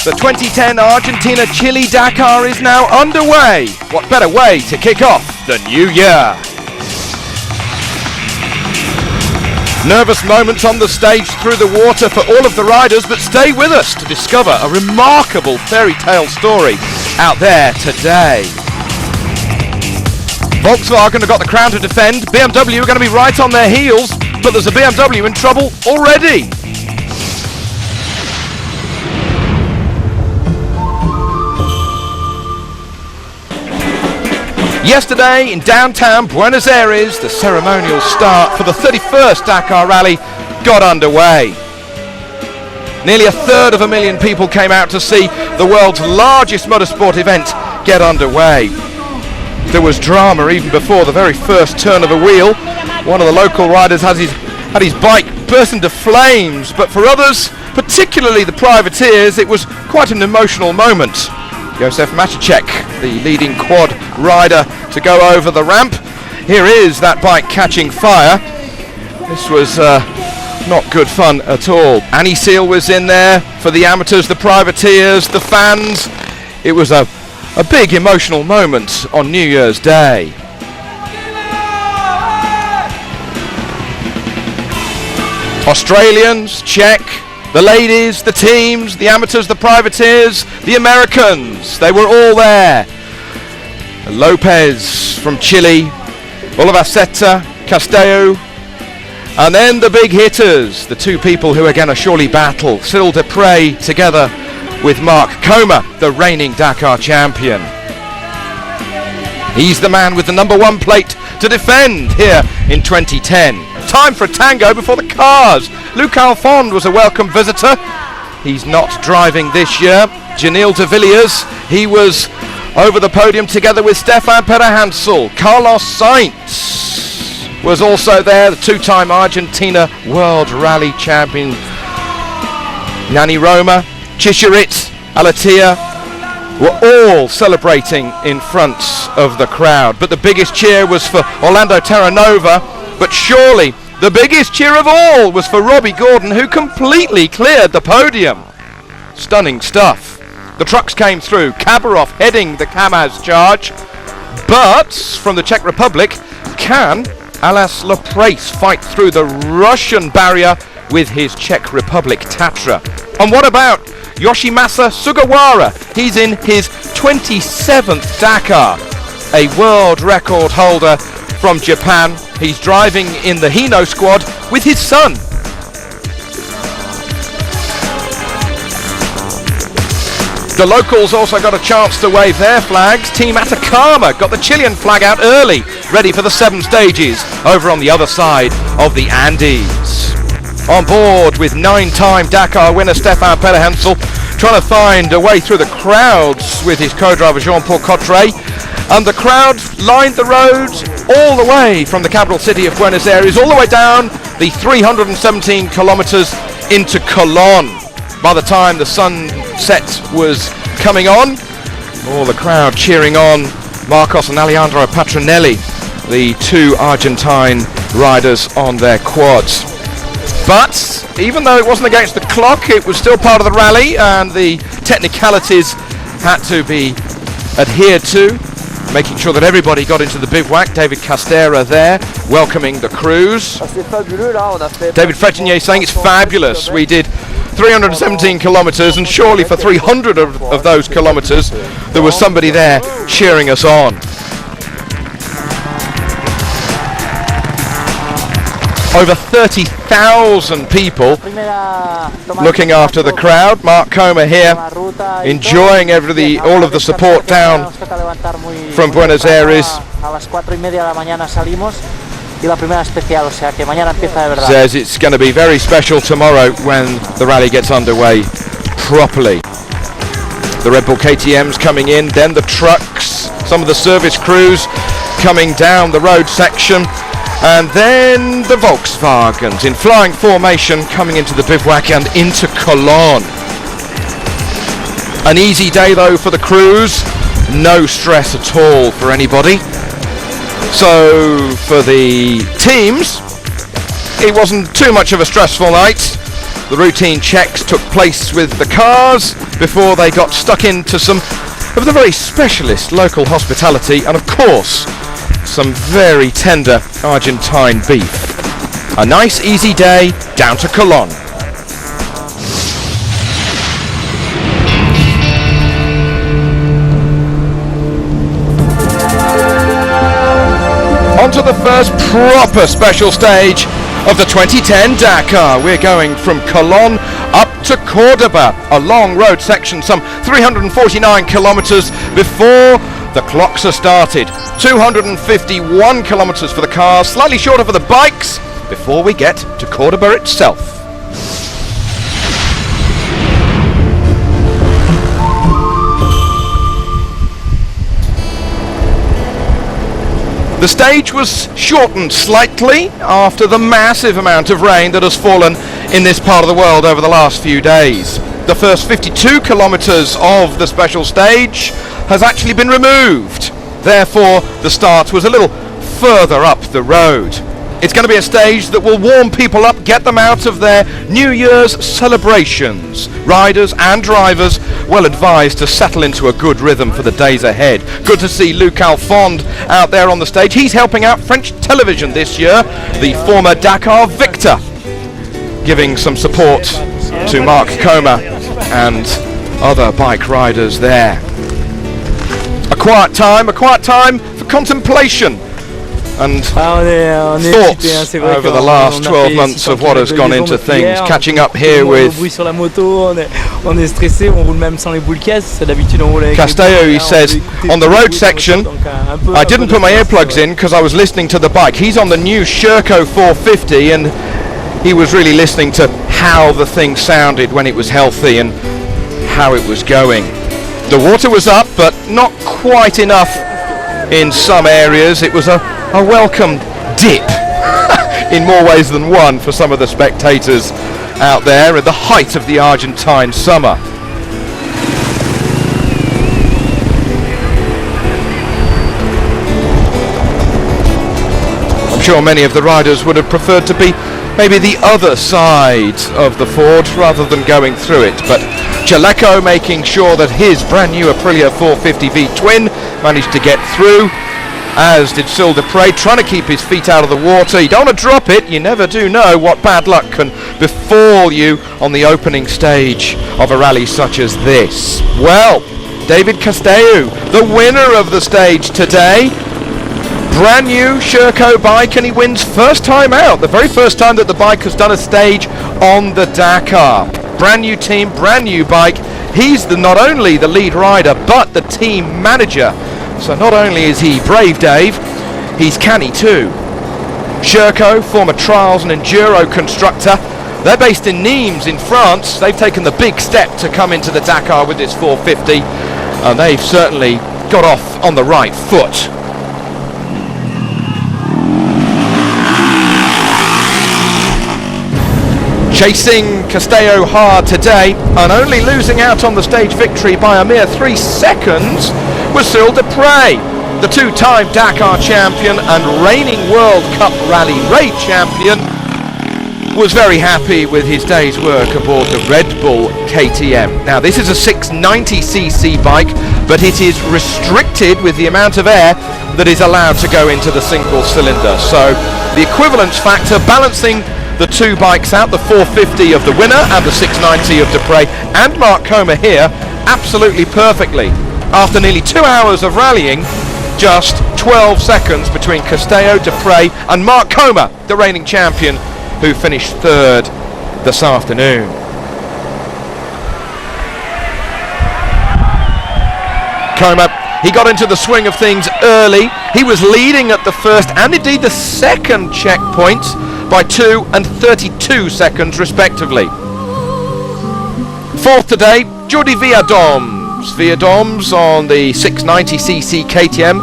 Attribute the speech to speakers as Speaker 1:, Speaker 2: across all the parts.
Speaker 1: The 2010 Argentina-Chile Dakar is now underway. What better way to kick off the new year? Nervous moments on the stage through the water for all of the riders, but stay with us to discover a remarkable fairy tale story out there today. Volkswagen have got the crown to defend. BMW are going to be right on their heels, but there's a BMW in trouble already. Yesterday in downtown Buenos Aires, the ceremonial start for the 31st Dakar Rally got underway. Nearly 1/3 people came out to see the world's largest motorsport event get underway. There was drama even before the very first turn of a wheel. One of the local riders had his bike burst into flames, but for others, particularly the privateers, it was quite an emotional moment. Josef Maticek, the leading quad rider to go over the ramp. Here is that bike catching fire. This was not good fun at all. Annie Seal was in there for the amateurs, the privateers, the fans. It was a big emotional moment on New Year's Day. Australians, Czech, the ladies, the teams, the amateurs, the privateers, the Americans, they were all there. Lopez from Chile, Olivaceta, Castello, and then the big hitters, the two people who are going to surely battle, Cyril Desprez together with Mark Coma, the reigning Dakar champion. He's the man with the number 1 plate to defend here in 2010. Time for a tango before the cars. Luc Alphonse was a welcome visitor. He's not driving this year. Janil de Villiers, he was over the podium together with Stefan Perahansel. Carlos Sainz was also there, the 2-time Argentina World Rally champion. Nani Roma, Chicherit, Alatia were all celebrating in front of the crowd. But the biggest cheer was for Orlando Terranova. But surely the biggest cheer of all was for Robbie Gordon, who completely cleared the podium. Stunning stuff. The trucks came through, Kabarov heading the Kamaz charge. But from the Czech Republic, can Alas Leprace fight through the Russian barrier with his Czech Republic Tatra? And what about Yoshimasa Sugawara? He's in his 27th Dakar, a world record holder from Japan. He's driving in the Hino squad with his son. The locals also got a chance to wave their flags. Team Atacama got the Chilean flag out early, ready for the 7 stages over on the other side of the Andes. On board with 9-time Dakar winner Stefan Perahansel, trying to find a way through the crowds with his co-driver Jean-Paul Cotteret. And the crowd lined the road all the way from the capital city of Buenos Aires, all the way down the 317 kilometers into Colón. By the time the sunset was coming on, all the crowd cheering on Marcos and Alejandro Patronelli, the 2 Argentine riders on their quads. But even though it wasn't against the clock, it was still part of the rally, and the technicalities had to be adhered to, making sure that everybody got into the bivouac. David Castera there, welcoming the crews. David Fretinier saying it's fabulous. We did 317 kilometres, and surely for 300 of those kilometres, there was somebody there cheering us on. Over 30,000 people looking after the crowd. Mark Coma here, enjoying all of the support down from Buenos Aires. Says it's going to be very special tomorrow when the rally gets underway properly. The Red Bull KTM's coming in, then the trucks, some of the service crews coming down the road section, and then the Volkswagens in flying formation coming into the bivouac and into Colón. An easy day though for the crews, no stress at all for anybody. So for the teams, it wasn't too much of a stressful night. The routine checks took place with the cars before they got stuck into some of the very specialist local hospitality and, of course, some very tender Argentine beef. A nice easy day down to Cologne. On to the first proper special stage of the 2010 Dakar. We're going from Cologne up to Cordoba, a long road section, some 349 kilometers before the clocks are started. 251 kilometers for the cars, slightly shorter for the bikes, before we get to Cordoba itself. The stage was shortened slightly after the massive amount of rain that has fallen in this part of the world over the last few days. The first 52 kilometers of the special stage has actually been removed. Therefore, the start was a little further up the road. It's going to be a stage that will warm people up, get them out of their New Year's celebrations. Riders and drivers well advised to settle into a good rhythm for the days ahead. Good to see Luc Alphonse out there on the stage. He's helping out French television this year, the former Dakar victor, giving some support to Mark Coma and other bike riders there. A quiet time for contemplation and thoughts over the last 12 months of what has gone into things. Catching up here with Castello, he says, on the road section, I didn't put my earplugs in because I was listening to the bike. He's on the new Sherco 450 and he was really listening to how the thing sounded when it was healthy and how it was going. The water was up, but not quite enough in some areas. It was a welcome dip in more ways than one for some of the spectators out there at the height of the Argentine summer. I'm sure many of the riders would have preferred to be maybe the other side of the ford rather than going through it, but Chaleco making sure that his brand new Aprilia 450V twin managed to get through, as did Sil de Prey, trying to keep his feet out of the water. You don't want to drop it, you never do know what bad luck can befall you on the opening stage of a rally such as this. Well, David Castello, the winner of the stage today, brand new Sherco bike, and he wins first time out, the very first time that the bike has done a stage on the Dakar. Brand new team, brand new bike. He's not only the lead rider but the team manager. So not only is he brave, Dave, he's canny too. Sherco, former trials and enduro constructor, they're based in Nimes in France. They've taken the big step to come into the Dakar with this 450, and they've certainly got off on the right foot. Chasing Castello hard today and only losing out on the stage victory by a mere 3 seconds was Sil de Prey. The two-time Dakar champion and reigning World Cup Rally Raid champion was very happy with his day's work aboard the Red Bull KTM. Now this is a 690cc bike, but it is restricted with the amount of air that is allowed to go into the single cylinder. So the equivalence factor balancing the two bikes out, the 450 of the winner and the 690 of de Prey and Mark Coma here, absolutely perfectly. After nearly 2 hours of rallying, just 12 seconds between Castello, de Prey and Mark Coma, the reigning champion, who finished third this afternoon. Coma, he got into the swing of things early. He was leading at the first and indeed the second checkpoint by 2 and 32 seconds respectively. Fourth today, Jordi Viadoms on the 690cc KTM.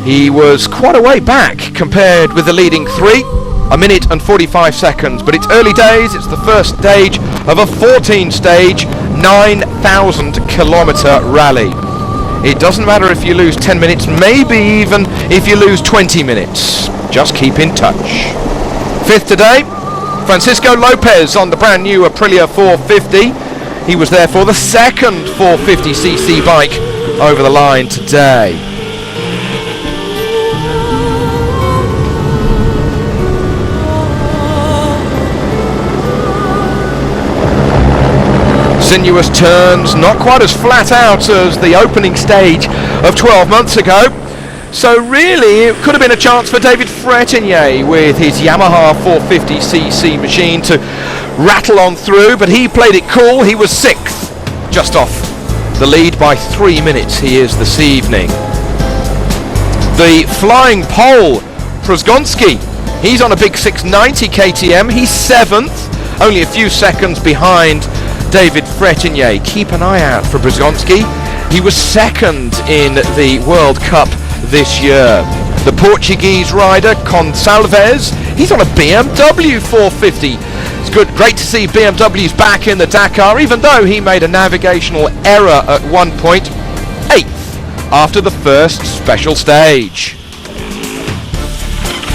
Speaker 1: He was quite a way back compared with the leading three, 1 minute and 45 seconds, but it's early days. It's the first stage of a 14-stage 9,000 kilometer rally. It doesn't matter if you lose 10 minutes, maybe even if you lose 20 minutes. Just keep in touch. Fifth today, Francisco Lopez on the brand new Aprilia 450. He was therefore the second 450cc bike over the line today. Sinuous turns, not quite as flat out as the opening stage of 12 months ago. So really it could have been a chance for David Frétigné with his Yamaha 450cc machine to rattle on through, but he played it cool. He was 6th, just off the lead by 3 minutes he is this evening. The flying pole, Przgonski, he's on a big 690 KTM. He's 7th, only a few seconds behind David Frétigné. Keep an eye out for Przgonski. He was 2nd in the World Cup this year. The Portuguese rider Gonçalves, he's on a BMW 450. It's great to see BMW's back in the Dakar, even though he made a navigational error at one point. 8th after the first special stage.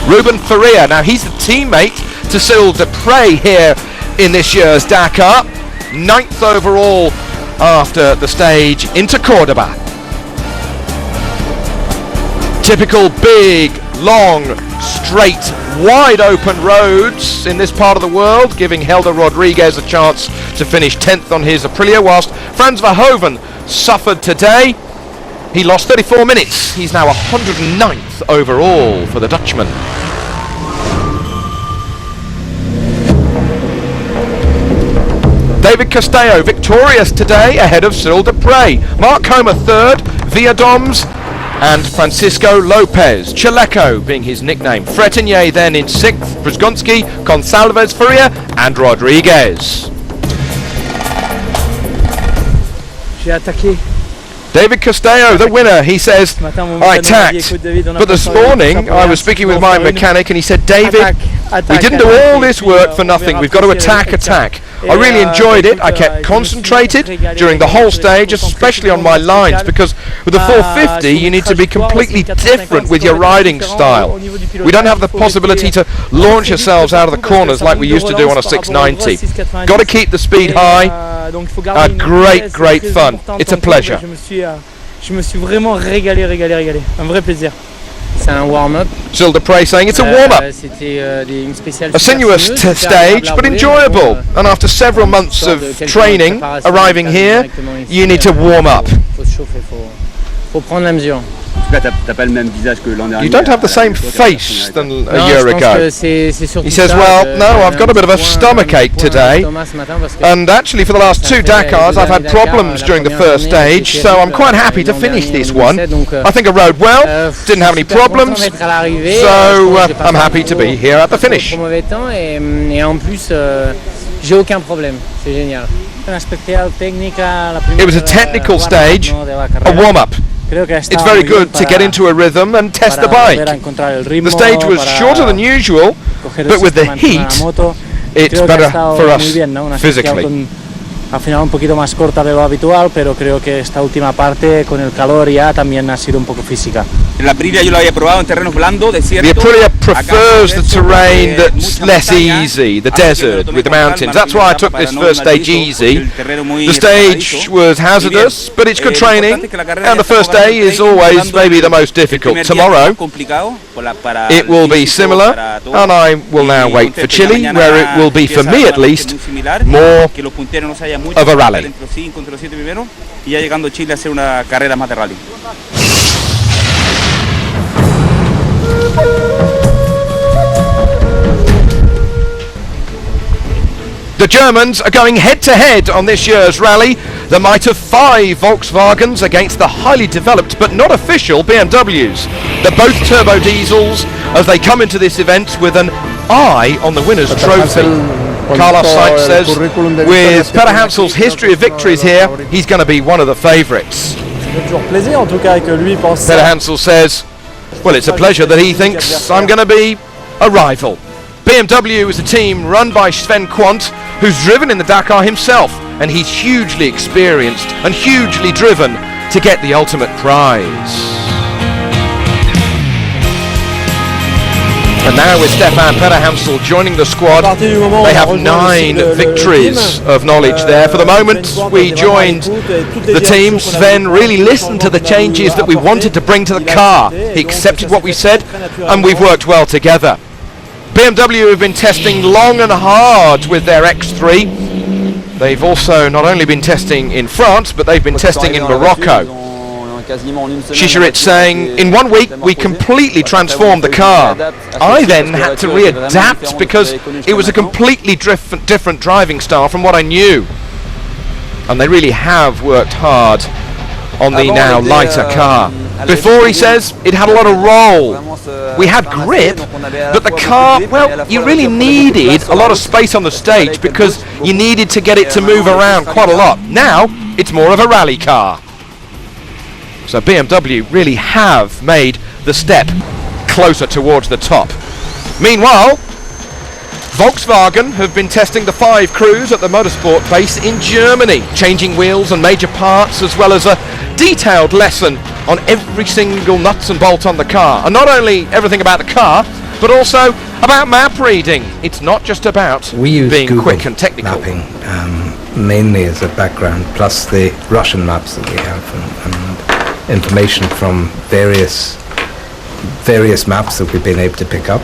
Speaker 1: Ruben Faria, now he's the teammate to Cyril Desprez here in this year's Dakar. 9th overall after the stage into Cordoba. Typical big, long, straight, wide open roads in this part of the world, giving Helder Rodriguez a chance to finish 10th on his Aprilia, whilst Frans Verhoeven suffered today. He lost 34 minutes. He's now 109th overall for the Dutchman. David Castello victorious today ahead of Cyril Desprez. Mark Homer 3rd, Viadoms and Francisco Lopez. Chaleco being his nickname. Frétigné then in 6th, Przgonski, Gonçalves, Faria and Rodriguez.
Speaker 2: J'ai attaqué.
Speaker 1: David Castello, the winner, he says, I attacked, but this morning I was speaking with my mechanic and he said, David, we didn't do all this work for nothing, we've got to attack. I really enjoyed it, I kept concentrated during the whole stage, especially on my lines, because with the 450 you need to be completely different with your riding style. We don't have the possibility to launch ourselves out of the corners like we used to do on a 690. Got to keep the speed high. Great fun. It's a pleasure.
Speaker 2: Je me suis vraiment régalé. Un vrai plaisir.
Speaker 3: C'est un warm-up.
Speaker 1: Cyril Desprez saying it's a warm-up. A sinuous stage, but enjoyable. And after several months of training, arriving here, you need to warm up.
Speaker 3: Faut prendre la mesure.
Speaker 1: You don't have the same face than a year ago. He says, well, no, I've got a bit of a stomach ache today. And actually for the last 2 Dakars I've had problems during the first stage, so I'm quite happy to finish this one. I think I rode well, didn't have any problems, so I'm happy to be here at the finish. It was a technical stage, a warm-up. It's very good to get into a rhythm and test the bike. The stage was shorter than usual, but with the heat, it's better for us physically.
Speaker 2: Al final un poquito más corta de lo habitual, pero creo que esta última parte con el calor ya también ha sido un poco física.
Speaker 4: La Aprilia yo lo había probado en terrenos blandos, desierto.
Speaker 1: The Aprilia prefers the terrain that's less easy, the desert with the mountains. That's why I took this first stage easy. The stage was hazardous, but it's good training, and the first day is always maybe the most difficult. Tomorrow it will be similar, and I will now wait for Chile, where it will be, for me at least, more of a rally.
Speaker 4: Y ya llegando a Chile a hacer una carrera más de rally.
Speaker 1: The Germans are going head-to-head on this year's rally. The might of 5 Volkswagens against the highly developed but not official BMWs. They're both turbo diesels as they come into this event with an eye on the winner's trophy. Carlos Sainz says, with Peter Hansel's history of victories here, he's going to be one of the favourites. Peter Hansel says, well, it's a pleasure that he thinks I'm going to be a rival. BMW is a team run by Sven Quant, who's driven in the Dakar himself, and he's hugely experienced and hugely driven to get the ultimate prize. And now with Stefan Pederhansel joining the squad, they have 9 victories of knowledge there. For the moment, we joined the team. Sven really listened to the changes that we wanted to bring to the car. He accepted what we said, and we've worked well together. BMW have been testing long and hard with their X3. They've also not only been testing in France, but they've been testing in Morocco. Shishirit's saying, in 1 week we completely transformed the car. I then had to readapt because it was a completely different driving style from what I knew. And they really have worked hard on the now lighter car. Before, he says, it had a lot of roll. We had grip, but the car, well, you really needed a lot of space on the stage because you needed to get it to move around quite a lot. Now, it's more of a rally car. So BMW really have made the step closer towards the top. Meanwhile, Volkswagen have been testing the 5 crews at the motorsport base in Germany, changing wheels and major parts, as well as a detailed lesson on every single nuts and bolt on the car. And not only everything about the car, but also about map reading. It's not just about being
Speaker 5: Google
Speaker 1: quick and technical.
Speaker 5: mapping, mainly as a background, plus the Russian maps that we have and information from various maps that we've been able to pick up.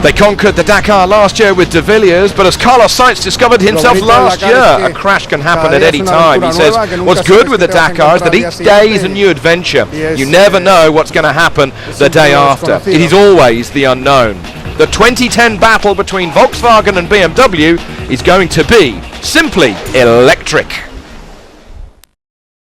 Speaker 1: They conquered the Dakar last year with De Villiers, but as Carlos Sainz discovered himself last year, a crash can happen at any time. He says what's good with the Dakar is that each day is a new adventure. You never know what's going to happen the day after. It is always the unknown. The 2010 battle between Volkswagen and BMW is going to be simply electric.